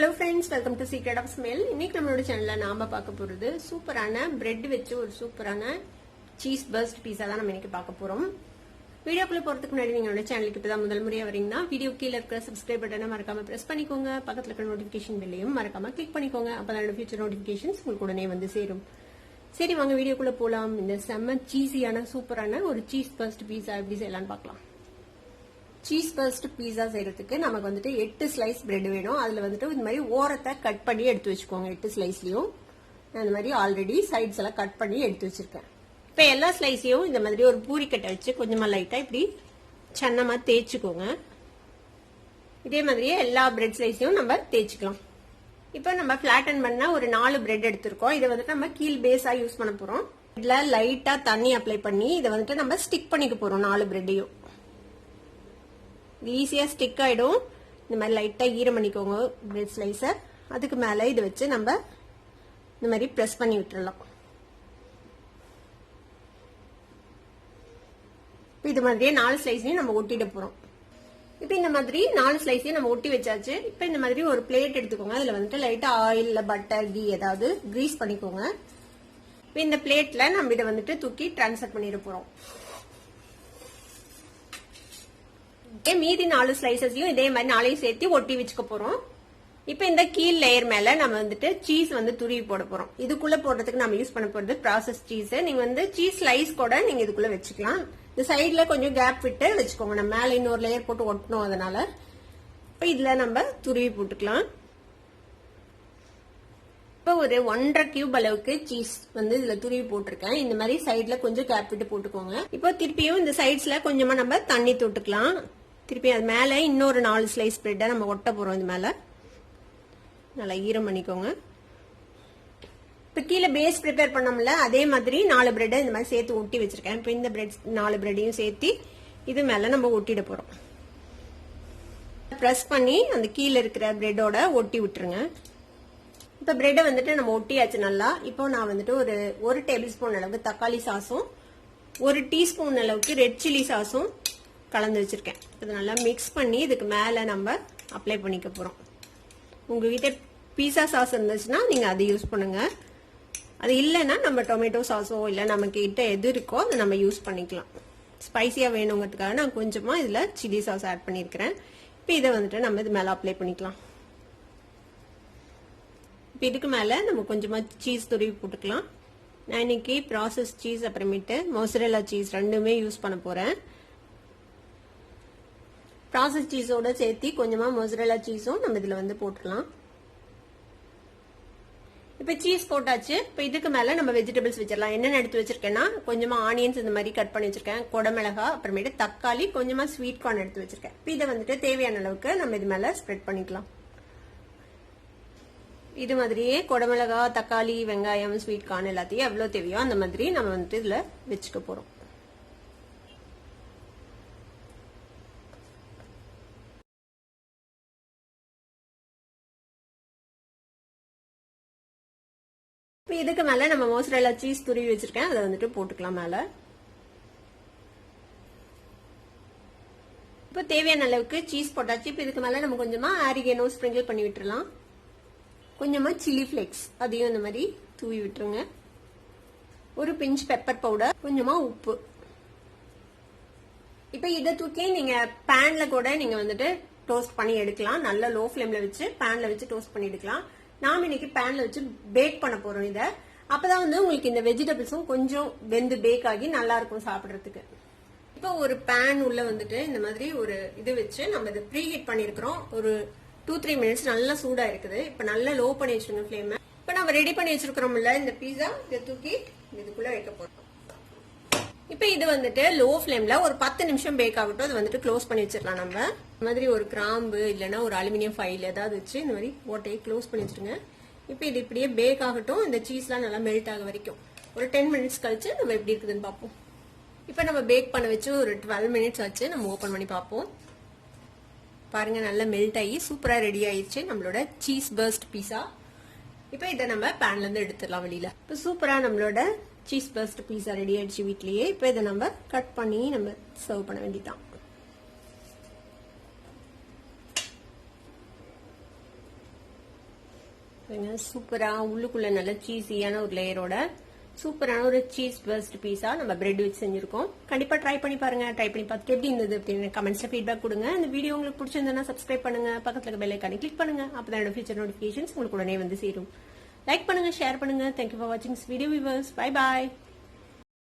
Hello friends, welcome to Secret of Smell. இன்னைக்கு நம்மளோட சேனல்ல நாம பார்க்க போறது சூப்பரான பிரெட் வச்சு ஒரு சூப்பரான சீஸ் பர்ஸ்ட் பீஸா தான் நம்ம இன்னைக்கு பார்க்க போறோம். வீடியோக்குள்ள போறதுக்கு முன்னாடி நீங்களோட சேனலுக்கு இப்பதான் முதல் முறையா வரீங்கன்னா வீடியோ கீழ இருக்கிற சப்ஸ்கிரைப் பட்டனை மறக்காம பிரஸ் பண்ணிக்கோங்க. பக்கத்துல இருக்கிற நோட்டிபிகேஷன் பெல்லையும் மறக்காம கிளிக் பண்ணிக்கோங்க. அப்பதான் ஃபியூச்சர் நோட்டிபிகேஷன்ஸ் உங்களுக்கு உடனே வந்து சேரும். சரி வாங்க வீடியோக்குள்ள போலாம். இந்த செம்ம சீஸியான சூப்பரான ஒரு சீஸ் பர்ஸ்ட் பீஸா எப்படி செய்யலாம்னு பார்க்கலாம். சீஸ் பர்ஸ்ட் பீஸா செய்யறதுக்கு நமக்கு வந்துட்டு 8 ஸ்லைஸ் பிரெட் வேணும். அதுல வந்துட்டு இந்த மாதிரி ஓரத்தை கட் பண்ணி எடுத்து வச்சுக்கோங்க. 8 ஸ்லைஸ்லயும் அந்த மாதிரி ஆல்ரெடி சைட்ஸ் எல்லாம் கட் பண்ணி எடுத்து வச்சிருக்கேன். இப்ப எல்லா ஸ்லைஸையும் இந்த மாதிரி ஒரு பூரிக்கட்டை வச்சு கொஞ்சமா லைட்டா இப்படி சன்னமா தேய்ச்சிக்கோங்க. இதே மாதிரியே எல்லா பிரெட் ஸ்லைஸையும் நம்ம தேய்ச்சிக்கலாம். இப்ப நம்ம பிளாட்டன் பண்ண ஒரு 4 பிரெட் எடுத்திருக்கோம். இதை வந்துட்டு நம்ம கீழ் பேஸா யூஸ் பண்ண போறோம். இதுல லைட்டா தண்ணி அப்ளை பண்ணி இதை வந்துட்டு நம்ம ஸ்டிக் பண்ணிக்க போறோம் 4 பிரெட்டையும். ஈஸியா ஸ்டிக் ஆயிடும். இந்த மாதிரி லைட்டா ஈரம் பண்ணிக்கோங்க பிரெட் ஸ்லைஸர். அதுக்கு மேல இதை வச்சு நம்ம இந்த மாதிரி பிரஸ் பண்ணி விட்டுறலாம். இது மாதிரியே 4 ஸ்லைஸையும் நம்ம ஒட்டிட போறோம். இப்ப இந்த மாதிரி 4 ஸ்லைஸையும் நம்ம ஒட்டி வச்சாச்சு. இப்ப இந்த மாதிரி ஒரு பிளேட் எடுத்துக்கோங்க. அதுல வந்துட்டு லைட்டா ஆயில் இல்ல பட்டர் கீ ஏதாவது கிரீஸ் பண்ணிக்கோங்க. இப்ப இந்த பிளேட்ல நம்ம இதை வந்துட்டு தூக்கி டிரான்ஸ்ஃபர் பண்ணிட போறோம். மீதி 4 ஸ்லைசஸையும் இதே மாதிரி 4ஐயும் சேர்த்து ஒட்டி வச்சுக்க போறோம். இப்ப இந்த கீழ் லேயர் மேல நம்ம வந்துட்டு சீஸ் வந்து துருவி போட போறோம். இதுக்குள்ள போடுறதுக்கு நம்ம யூஸ் பண்ண போறது ப்ராசஸ் சீஸ். நீங்க வந்து சீஸ் ஸ்லைஸ் கூட நீங்க இதுக்குள்ள வச்சுக்கலாம். இந்த சைட்ல கொஞ்சம் கேப் விட்டு வச்சுக்கோங்க. நம்ம மேல இன்னொரு லேயர் போட்டு ஒட்டணும். அதனால இப்ப இதுல நம்ம துருவி போட்டுக்கலாம். இப்ப ஒரு 1.5 கியூப் அளவுக்கு சீஸ் வந்து இதுல துருவி போட்டிருக்கேன். இந்த மாதிரி சைட்ல கொஞ்சம் கேப் விட்டு போட்டுக்கோங்க. இப்போ திருப்பியும் இந்த சைட்ஸ்ல கொஞ்சமா நம்ம தண்ணி தொட்டுக்கலாம். திருப்பி அது மேல இன்னொரு 4 ஸ்லைஸ் பிரெட்டை நம்ம ஒட்ட போறோம். இது மேல நல்லா ஈரம் பண்ணிக்கோங்க. இப்ப கீழே பேஸ் ப்ரிப்பேர் பண்ணோம்ல அதே மாதிரி 4 பிரெட்டை இந்த மாதிரி சேர்த்து ஒட்டி வச்சிருக்கேன். இப்ப இந்த பிரெட் 4 பிரெட்டையும் சேர்த்து இது மேல நம்ம ஒட்டிட போறோம். பிரஸ் பண்ணி அந்த கீழே இருக்கிற பிரெட்டோட ஒட்டி விட்டுருங்க. இப்ப பிரெட்டை வந்துட்டு நம்ம ஒட்டியாச்சு நல்லா. இப்போ நான் வந்துட்டு ஒரு டேபிள் ஸ்பூன் அளவுக்கு தக்காளி சாஸும் 1 டீஸ்பூன் அளவுக்கு ரெட் சில்லி சாஸும் கலந்து வச்சிருக்கேன். இது நல்லா மிக்ஸ் பண்ணி இதுக்கு மேல நம்ம அப்ளை பண்ணிக்க போறோம். உங்ககிட்ட பீஸா சாஸ் இருந்துச்சுன்னா நீங்க அதை யூஸ் பண்ணுங்க. அது இல்லைன்னா நம்ம டொமேட்டோ சாஸோ இல்ல நம்ம கிட்ட எது இருக்கோ அதை நம்ம யூஸ் பண்ணிக்கலாம். ஸ்பைசியா வேணுங்கிறதுக்காக நான் கொஞ்சமா இதுல சில்லி சாஸ் ஆட் பண்ணிருக்கிறேன். இப்ப இதை வந்துட்டு நம்ம இது மேல அப்ளை பண்ணிக்கலாம். இப்ப இதுக்கு மேல நம்ம கொஞ்சமா சீஸ் துருவி போட்டுக்கலாம். நான் இன்னைக்கு ப்ராசஸ் சீஸ் அப்புறமேட்டு மொசரெல்லா சீஸ் ரெண்டுமே யூஸ் பண்ண போறேன். ப்ராசஸ் சீஸோட சேர்த்து கொஞ்சமா மொசரெல்லா சீஸும் நம்ம இதுல வந்து போட்டுக்கலாம். இப்ப சீஸ் போட்டாச்சு. இப்ப இதுக்கு மேல நம்ம வெஜிடபிள்ஸ் வச்சிடலாம். என்னென்ன எடுத்து வச்சிருக்கேன்னா கொஞ்சமா ஆனியன்ஸ் இந்த மாதிரி கட் பண்ணி வச்சிருக்கேன். குடமிளகா அப்புறமேட்டு தக்காளி கொஞ்சமா ஸ்வீட் கார்ன் எடுத்து வச்சிருக்கேன். இப்ப இதை வந்துட்டு தேவையான அளவுக்கு நம்ம இது மேல ஸ்ப்ரெட் பண்ணிக்கலாம். இது மாதிரியே குடமிளகா தக்காளி வெங்காயம் ஸ்வீட் கார்ன் எல்லாத்தையும் எவ்வளவு தேவையோ அந்த மாதிரி நம்ம வந்துட்டு இதுல வச்சுக்க போறோம். இதுக்கு மேல நம்ம மொசரெல்லா சீஸ் துருவி வச்சிருக்கேன். அதை வந்துட்டு போட்டுக்கலாம் மேல. இப்ப தேவையான அளவுக்கு சீஸ் போட்டாச்சு. இப்ப இதுக்கு மேல நம்ம கொஞ்சமா ஆரிகேனோ ஸ்ப்ரிங்கிள் பண்ணி விட்டுறலாம். கொஞ்சமா சில்லி பிளேக்ஸ் அதையும் இந்த மாதிரி தூவி விட்டுருங்க. ஒரு பிஞ்ச் பெப்பர் பவுடர், கொஞ்சமா உப்பு. இப்ப இதை தூக்கி நீங்க பேன்ல கூட நீங்க வந்துட்டு டோஸ்ட் பண்ணி எடுக்கலாம். நல்ல லோ ஃபிளேம்ல வச்சு பேன்ல வச்சு டோஸ்ட் பண்ணி எடுக்கலாம். நாம இன்னைக்கு பேன்ல வச்சு பேக் பண்ண போறோம். இத அப்பதான் வந்து உங்களுக்கு இந்த வெஜிடபிள்ஸும் கொஞ்சம் வெந்து பேக் ஆகி நல்லா இருக்கும் சாப்பிடுறதுக்கு. இப்போ ஒரு பேன் உள்ள வந்துட்டு இந்த மாதிரி ஒரு இது வச்சு நம்ம இதை ப்ரீ ஹீட் பண்ணிருக்கிறோம். ஒரு 2-3 மினிட்ஸ் நல்லா சூடா இருக்குது. இப்ப நல்லா லோ பண்ணி வச்சிருங்க ஃபிளேம். இப்ப நம்ம ரெடி பண்ணி வச்சிருக்கிறோம்ல இந்த பீஸா, இதை தூக்கி இதுக்குள்ள வைக்க போறோம். இப்ப இது வந்துட்டு லோ ஃபிளேம்ல ஒரு 10 நிமிஷம் பேக் ஆகட்டும். அது வந்துட்டு க்ளோஸ் பண்ணி வச்சிடலாம். நம்ம இந்த மாதிரி ஒரு கிராம்பு இல்லைன்னா ஒரு அலுமினியம் ஃபைல் ஏதாவது வச்சு இந்த மாதிரி ஓட்டையை க்ளோஸ் பண்ணி வச்சிருங்க. இப்ப இது இப்படியே பேக் ஆகட்டும். இந்த சீஸ்லாம் நல்லா மெல்ட் ஆக வரைக்கும் ஒரு 10 மினிட்ஸ் கழிச்சு நம்ம எப்படி இருக்குதுன்னு பார்ப்போம். இப்ப நம்ம பேக் பண்ண வச்சு ஒரு 12 மினிட்ஸ் வச்சு நம்ம ஓபன் பண்ணி பார்ப்போம். பாருங்க நல்லா மெல்ட் ஆகி சூப்பரா ரெடி ஆயிடுச்சு நம்மளோட சீஸ் பர்ஸ்ட் பீஸா. இப்ப இதை நம்ம பேன்ல இருந்து எடுத்துடலாம் வெளியில. இப்ப சூப்பரா நம்மளோட சீஸ் பர்ஸ்ட் பீஸா ரெடி ஆயிடுச்சு வீட்லயே. இப்ப இதை நம்ம கட் பண்ணி நம்ம சர்வ் பண்ண வேண்டியதான். சூப்பரா உள்ளுக்குள்ள நல்ல சீஸியான ஒரு லேயரோட சூப்பரான ஒரு சீஸ் பர்ஸ்ட் பீஸா நம்ம பிரெட் வச்சு செஞ்சிருக்கோம். கண்டிப்பா ட்ரை பண்ணி பாருங்க. ட்ரை பண்ணி பார்த்துட்டு எப்படி இருந்தது அப்படின்னு கமெண்ட்ஸ்ல ஃபீட்பேக் கொடுங்க. இந்த வீடியோ உங்களுக்கு பிடிச்சிருந்தா சப்ஸ்கிரைப் பண்ணுங்க, பக்கத்துல இருக்க பெல் ஐகானை கிளிக் பண்ணுங்க. அப்பதான் என்னோட ஃபியூச்சர் நோட்டிபிகேஷன்ஸ் உங்களுக்கு உடனே வந்து சேரும். லைக் பண்ணுங்க, ஷேர் பண்ணுங்க. தேங்க்யூ ஃபார் வாட்சிங் வீடியோ வியூவர்ஸ். Bye bye.